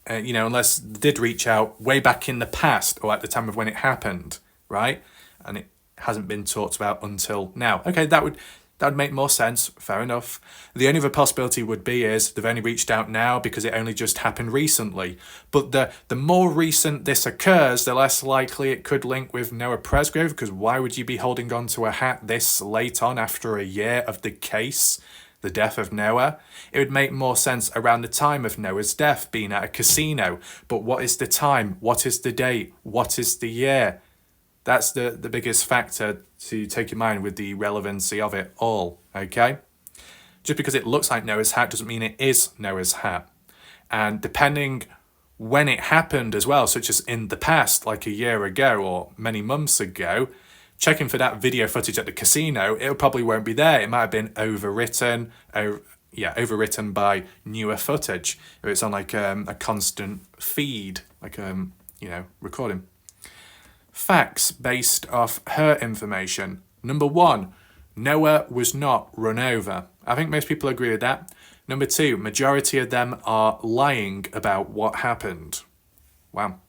unless they did reach out way back in the past or at the time of when it happened, right? And it hasn't been talked about until now. Okay, that would That would make more sense. Fair enough. The only other possibility would be is they've only reached out now because it only just happened recently. But the more recent this occurs, the less likely it could link with Noah Presgrove, because why would you be holding on to a hat this late on after a year of the case, the death of Noah? It would make more sense around the time of Noah's death, being at a casino. But what is the time? What is the date? What is the year? That's the biggest factor to take in mind with the relevancy of it all, okay? Just because it looks like Noah's hat doesn't mean it is Noah's hat. And depending when it happened as well, such as in the past, like a year ago or many months ago, checking for that video footage at the casino, it probably won't be there. It might have been overwritten by newer footage. If it's on like a constant feed, like recording. Facts based off her information. Number 1, Noah was not run over. I think most people agree with that. Number 2, majority of them are lying about what happened. Wow.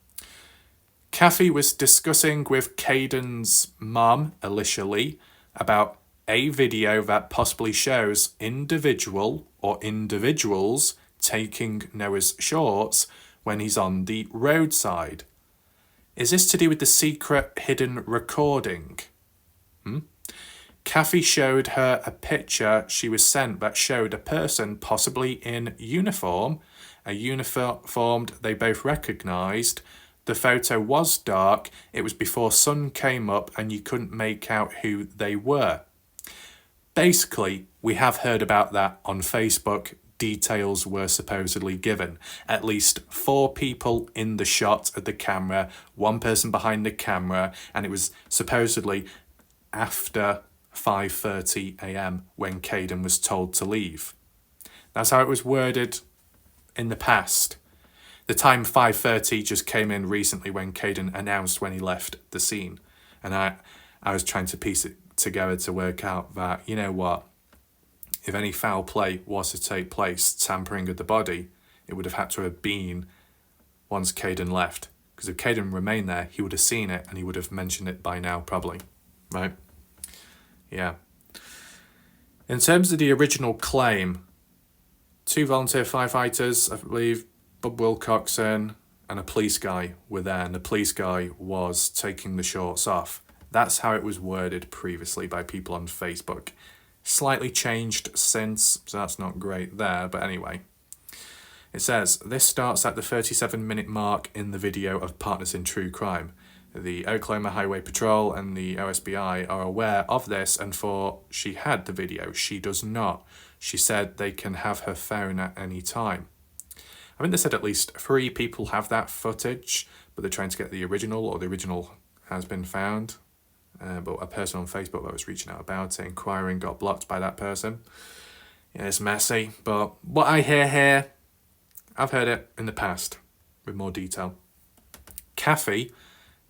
Kathy was discussing with Caden's mum, Alicia Lee, about a video that possibly shows individuals taking Noah's shorts when he's on the roadside. Is this to do with the secret hidden recording? Kathy showed her a picture she was sent that showed a person possibly in uniform, a uniform they both recognised. The photo was dark, it was before sun came up and you couldn't make out who they were. Basically, we have heard about that on Facebook. Details were supposedly given. At least 4 people in the shot of the camera, 1 person behind the camera, and it was supposedly after 5:30 a.m. when Caden was told to leave. That's how it was worded in the past. The time 5:30 just came in recently when Caden announced when he left the scene. And I was trying to piece it together to work out that, you know what, if any foul play was to take place, tampering of the body, it would have had to have been once Caden left. Because if Caden remained there, he would have seen it and he would have mentioned it by now, probably. Right? Yeah. In terms of the original claim, 2 volunteer firefighters, I believe, Bob Wilcoxon and a police guy were there, and the police guy was taking the shorts off. That's how it was worded previously by people on Facebook. Slightly changed since, so that's not great there, but anyway. It says, this starts at the 37-minute mark in the video of Partners in True Crime. The Oklahoma Highway Patrol and the OSBI are aware of this, and for she had the video, she does not. She said they can have her phone at any time. I think they said at least 3 people have that footage, but they're trying to get the original, or the original has been found. But a person on Facebook that was reaching out about it, inquiring, got blocked by that person. Yeah, it's messy, but what I hear here, I've heard it in the past with more detail. Kathy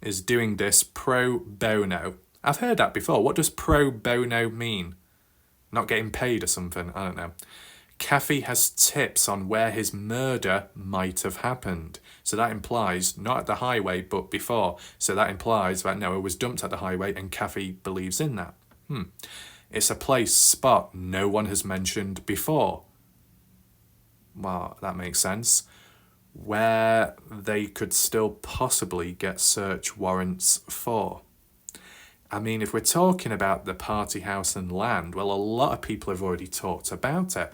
is doing this pro bono. I've heard that before. What does pro bono mean? Not getting paid or something? I don't know. Kathy has tips on where his murder might have happened. So that implies, not at the highway, but before. So that implies that Noah was dumped at the highway and Kathy believes in that. It's a place, spot no one has mentioned before. Well, that makes sense. Where they could still possibly get search warrants for. I mean, if we're talking about the party house and land, well, a lot of people have already talked about it.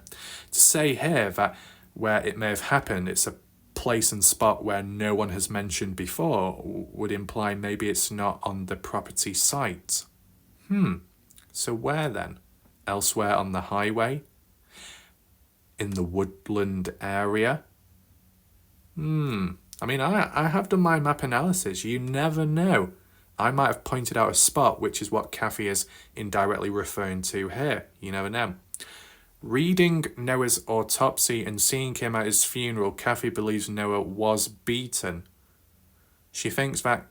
To say here that where it may have happened, it's a place and spot where no one has mentioned before, would imply maybe it's not on the property site. So where then? Elsewhere on the highway? In the woodland area? I mean, I have done my map analysis. You never know. I might have pointed out a spot, which is what Kathy is indirectly referring to here. You never know. Reading Noah's autopsy and seeing him at his funeral, Kathy believes Noah was beaten. She thinks that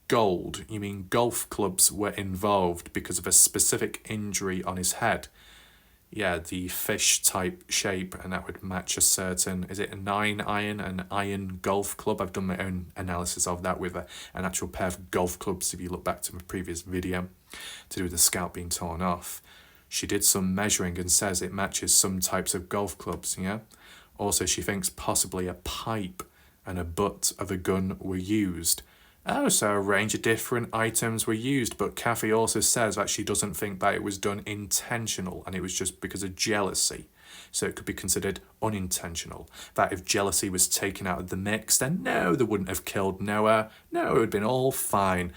golf clubs were involved because of a specific injury on his head. Yeah, the fish type shape, and that would match a certain, is it a 9-iron, an iron golf club? I've done my own analysis of that with an actual pair of golf clubs, if you look back to my previous video, to do with the scalp being torn off. She did some measuring and says it matches some types of golf clubs, yeah? Also, she thinks possibly a pipe and a butt of a gun were used. Oh, so a range of different items were used, but Kathy also says that she doesn't think that it was done intentional and it was just because of jealousy. So it could be considered unintentional. That if jealousy was taken out of the mix, then no, they wouldn't have killed Noah. No, it would have been all fine.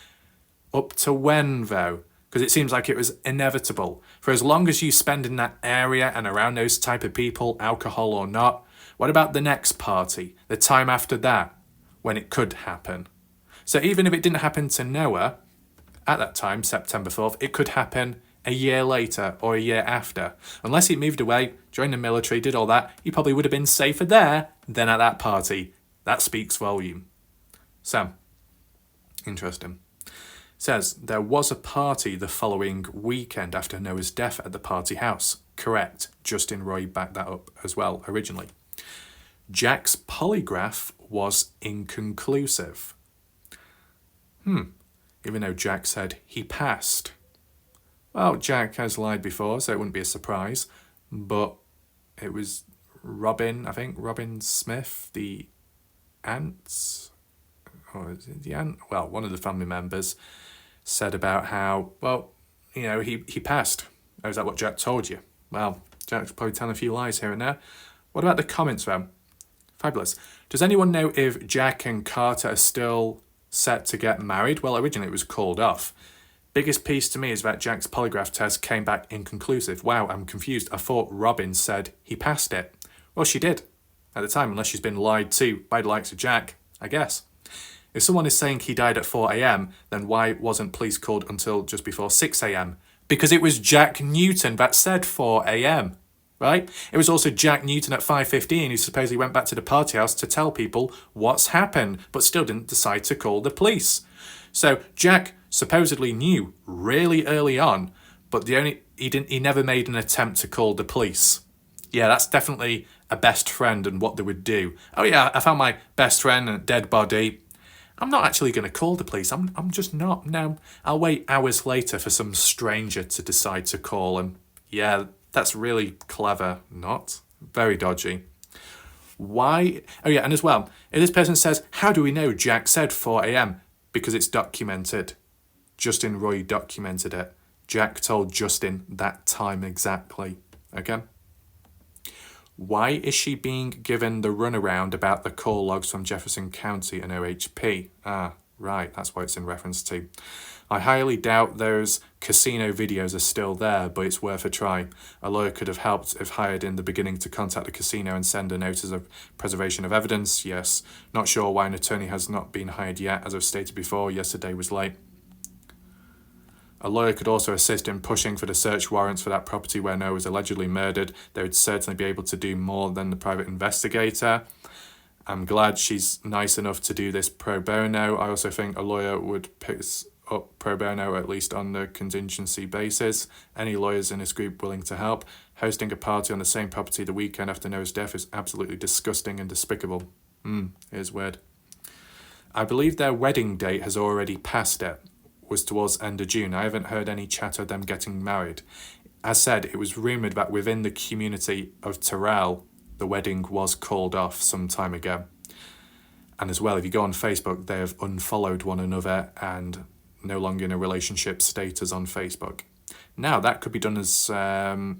Up to when, though? Because it seems like it was inevitable. For as long as you spend in that area and around those type of people, alcohol or not, what about the next party, the time after that, when it could happen? So even if it didn't happen to Noah, at that time, September 4th, it could happen a year later or a year after. Unless he moved away, joined the military, did all that, he probably would have been safer there than at that party. That speaks volume. So, interesting. Says, there was a party the following weekend after Noah's death at the party house. Correct. Justin Roy backed that up as well originally. Jack's polygraph was inconclusive. Even though Jack said he passed. Well, Jack has lied before, so it wouldn't be a surprise. But it was Robin, I think, Robin Smith, the aunt, or is it the aunt? Well, one of the family members said about how, well, you know, he passed. Oh, is that what Jack told you? Well, Jack's probably telling a few lies here and there. What about the comments, then? Fabulous. Does anyone know if Jack and Carter are still set to get married? Well, originally it was called off. Biggest piece to me is that Jack's polygraph test came back inconclusive. Wow, I'm confused. I thought Robin said he passed it. Well, she did at the time, unless she's been lied to by the likes of Jack, I guess. If someone is saying he died at 4 a.m, then why wasn't police called until just before 6 a.m? Because it was Jack Newton that said 4 a.m, right? It was also Jack Newton at 5:15 who supposedly went back to the party house to tell people what's happened, but still didn't decide to call the police. So Jack supposedly knew really early on, but he never made an attempt to call the police. Yeah, that's definitely a best friend and what they would do. Oh yeah, I found my best friend and a dead body. I'm not actually going to call the police. I'm just not. No, I'll wait hours later for some stranger to decide to call. And yeah, that's really clever. Not very dodgy. Why? Oh yeah, and as well, if this person says, how do we know Jack said 4 a.m? Because it's documented. Justin Roy documented it. Jack told Justin that time exactly. Okay? Why is she being given the runaround about the call logs from Jefferson County and OHP? Ah, right, that's what it's in reference to. I highly doubt those casino videos are still there, but it's worth a try. A lawyer could have helped if hired in the beginning to contact the casino and send a notice of preservation of evidence. Yes. Not sure why an attorney has not been hired yet. As I've stated before, yesterday was late. A lawyer could also assist in pushing for the search warrants for that property where Noah was allegedly murdered. They would certainly be able to do more than the private investigator. I'm glad she's nice enough to do this pro bono. I also think a lawyer would pick up pro bono, at least on the contingency basis. Any lawyers in this group willing to help? Hosting a party on the same property the weekend after Noah's death is absolutely disgusting and despicable. Here's weird. I believe their wedding date has already passed it. Was towards end of June. I haven't heard any chatter of them getting married. As said, it was rumoured that within the community of Terrell, the wedding was called off some time ago. And as well, if you go on Facebook, they have unfollowed one another and no longer in a relationship status on Facebook. Now, that could be done as, what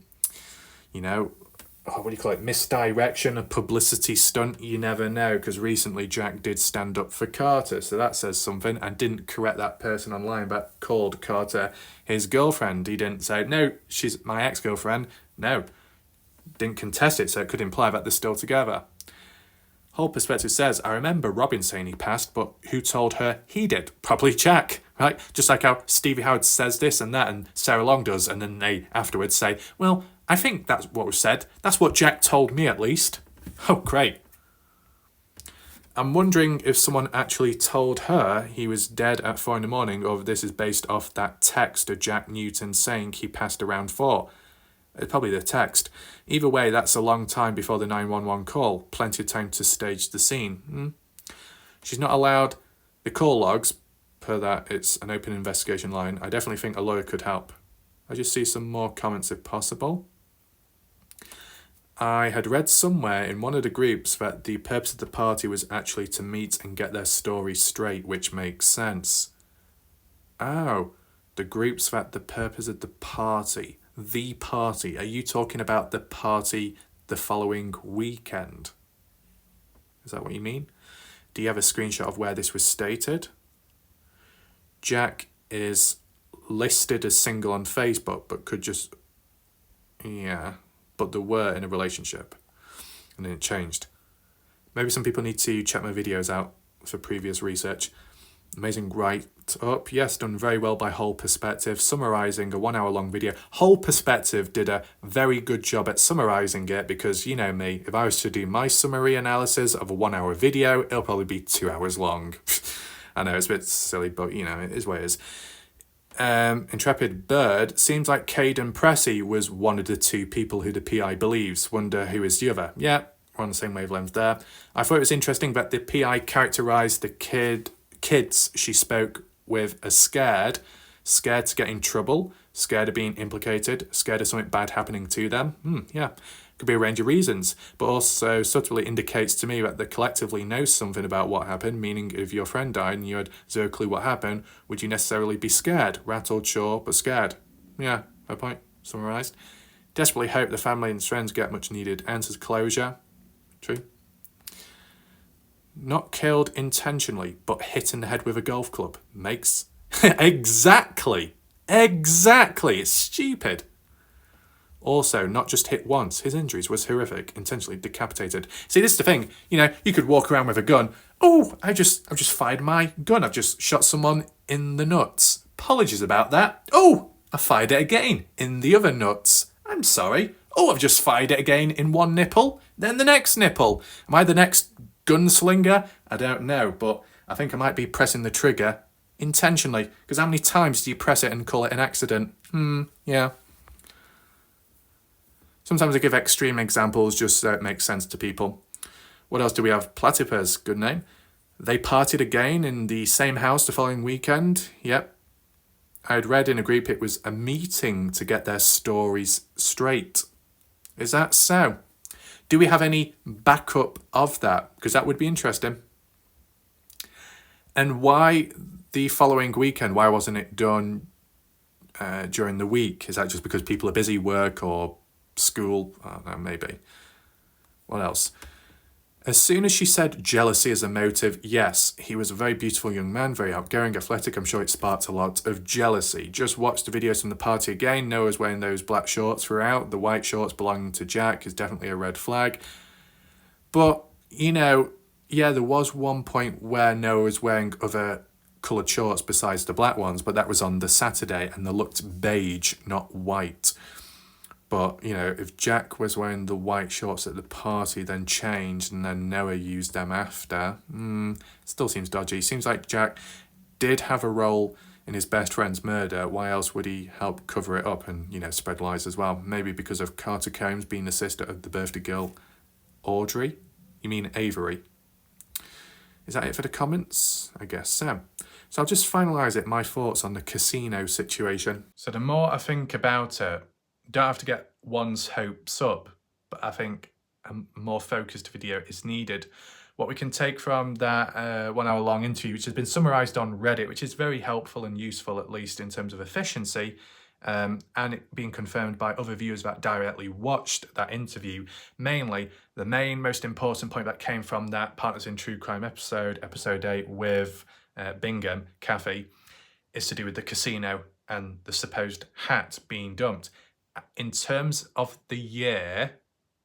do you call it, misdirection, a publicity stunt, you never know, because recently Jack did stand up for Carter, so that says something, and didn't correct that person online, but called Carter his girlfriend. He didn't say, no, she's my ex-girlfriend. No, didn't contest it, so it could imply that they're still together. Whole Perspective says, I remember Robin saying he passed, but who told her he did? Probably Jack, right? Just like how Stevie Howard says this and that, and Sarah Long does, and then they afterwards say, well, I think that's what was said. That's what Jack told me, at least. Oh, great. I'm wondering if someone actually told her he was dead at 4 a.m, or if this is based off that text of Jack Newton saying he passed around 4. It's probably the text. Either way, that's a long time before the 911 call. Plenty of time to stage the scene. She's not allowed the call logs, per that it's an open investigation line. I definitely think a lawyer could help. I'll just see some more comments if possible. I had read somewhere in one of the groups that the purpose of the party was actually to meet and get their story straight, which makes sense. Oh, the groups that the purpose of the party. The party. Are you talking about the party the following weekend? Is that what you mean? Do you have a screenshot of where this was stated? Jack is listed as single on Facebook, but could just... Yeah, but they were in a relationship. And then it changed. Maybe some people need to check my videos out for previous research. Amazing write-up. Yes, done very well by Whole Perspective, summarising a 1 hour long video. Whole Perspective did a very good job at summarising it because, you know me, if I was to do my summary analysis of a 1 hour video, it'll probably be 2 hours long. I know, it's a bit silly, but, you know, it is what it is. Intrepid Bird, seems like Caden Pressey was one of the two people who the PI believes. Wonder who is the other. Yeah, we're on the same wavelength there. I thought it was interesting that the PI characterised the kids she spoke with as scared to get in trouble, scared of being implicated, scared of something bad happening to them. Yeah, could be a range of reasons, but also subtly indicates to me that they collectively know something about what happened, meaning if your friend died and you had zero clue what happened, would you necessarily be scared? Rattled, sure, but scared. Yeah, my point, summarised. Desperately hope the family and friends get much needed answers, closure. True. Not killed intentionally, but hit in the head with a golf club. Makes... Exactly. It's stupid. Also, not just hit once. His injuries was horrific. Intentionally decapitated. See, this is the thing. You know, you could walk around with a gun. Oh, I've just fired my gun. I've just shot someone in the nuts. Apologies about that. Oh, I fired it again in the other nuts. I'm sorry. Oh, I've just fired it again in one nipple. Then the next nipple. Am I the next gunslinger? I don't know, but I think I might be pressing the trigger intentionally. Because how many times do you press it and call it an accident? Yeah. Sometimes I give extreme examples just so it makes sense to people. What else do we have? Platypus, good name. They partied again in the same house the following weekend. Yep. I had read in a group it was a meeting to get their stories straight. Is that so? Do we have any backup of that? Because that would be interesting. And why the following weekend? Why wasn't it done during the week? Is that just because people are busy, work or school? I don't know, maybe. What else? As soon as she said jealousy as a motive, yes, he was a very beautiful young man, very outgoing, athletic. I'm sure it sparked a lot of jealousy. Just watch the videos from the party again. Noah's wearing those black shorts throughout. The white shorts belonging to Jack is definitely a red flag. But, you know, yeah, there was one point where Noah was wearing other coloured shorts besides the black ones, but that was on the Saturday and they looked beige, not white. But, you know, if Jack was wearing the white shorts at the party, then changed, and then Noah used them after, still seems dodgy. Seems like Jack did have a role in his best friend's murder. Why else would he help cover it up and, you know, spread lies as well? Maybe because of Carter Combs being the sister of the birthday girl, Audrey? You mean Avery? Is that it for the comments? I guess so. So I'll just finalise it, my thoughts on the casino situation. So the more I think about it, don't have to get one's hopes up, but I think a more focused video is needed. What we can take from that 1 hour long interview, which has been summarised on Reddit, which is very helpful and useful, at least in terms of efficiency, and it being confirmed by other viewers that directly watched that interview. Mainly, the most important point that came from that Partners in True Crime episode 8 with Bingham, Kathy, is to do with the casino and the supposed hat being dumped. In terms of the year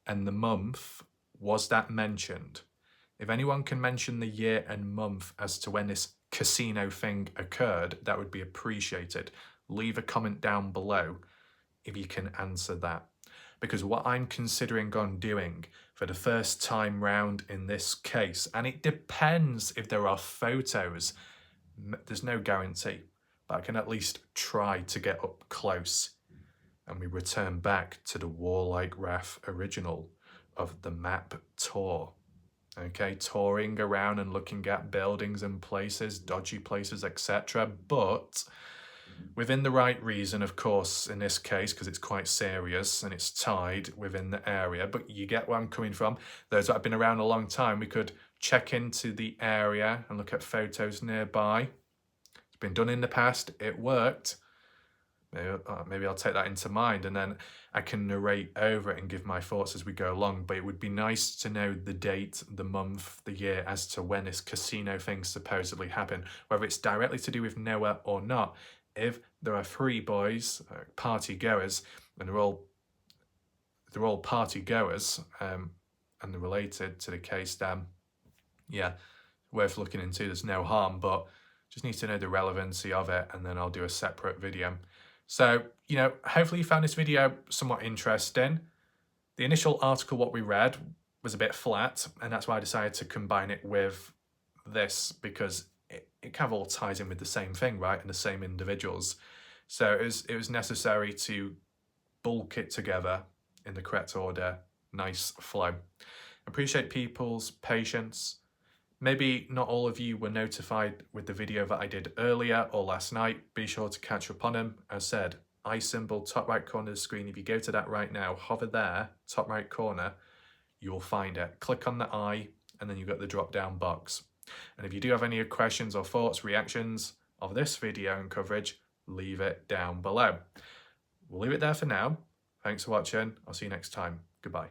and the month, was that mentioned? If anyone can mention the year and month as to when this casino thing occurred, that would be appreciated. Leave a comment down below if you can answer that. Because what I'm considering on doing for the first time round in this case, and it depends if there are photos, there's no guarantee, but I can at least try to get up close. And we return back to the Warlike Wrath original of the map tour. Okay, touring around and looking at buildings and places, dodgy places, etc. But within the right reason, of course, in this case, because it's quite serious and it's tied within the area, but you get where I'm coming from. Those that have been around a long time, we could check into the area and look at photos nearby. It's been done in the past, it worked. Maybe I'll take that into mind, and then I can narrate over it and give my thoughts as we go along. But it would be nice to know the date, the month, the year as to when this casino thing supposedly happened, whether it's directly to do with Noah or not. If there are 3 boys, party goers, and they're all party goers, and they're related to the case, then yeah, worth looking into. There's no harm, but just need to know the relevancy of it, and then I'll do a separate video. So, you know, hopefully you found this video somewhat interesting. The initial article, what we read, was a bit flat, and that's why I decided to combine it with this, because it kind of all ties in with the same thing, right, and the same individuals. So it was necessary to bulk it together in the correct order, nice flow. Appreciate people's patience. Maybe not all of you were notified with the video that I did earlier or last night. Be sure to catch up on them. As said, I symbol, top right corner of the screen. If you go to that right now, hover there, top right corner, you'll find it. Click on the eye, and then you've got the drop down box. And if you do have any questions or thoughts, reactions of this video and coverage, leave it down below. We'll leave it there for now. Thanks for watching. I'll see you next time. Goodbye.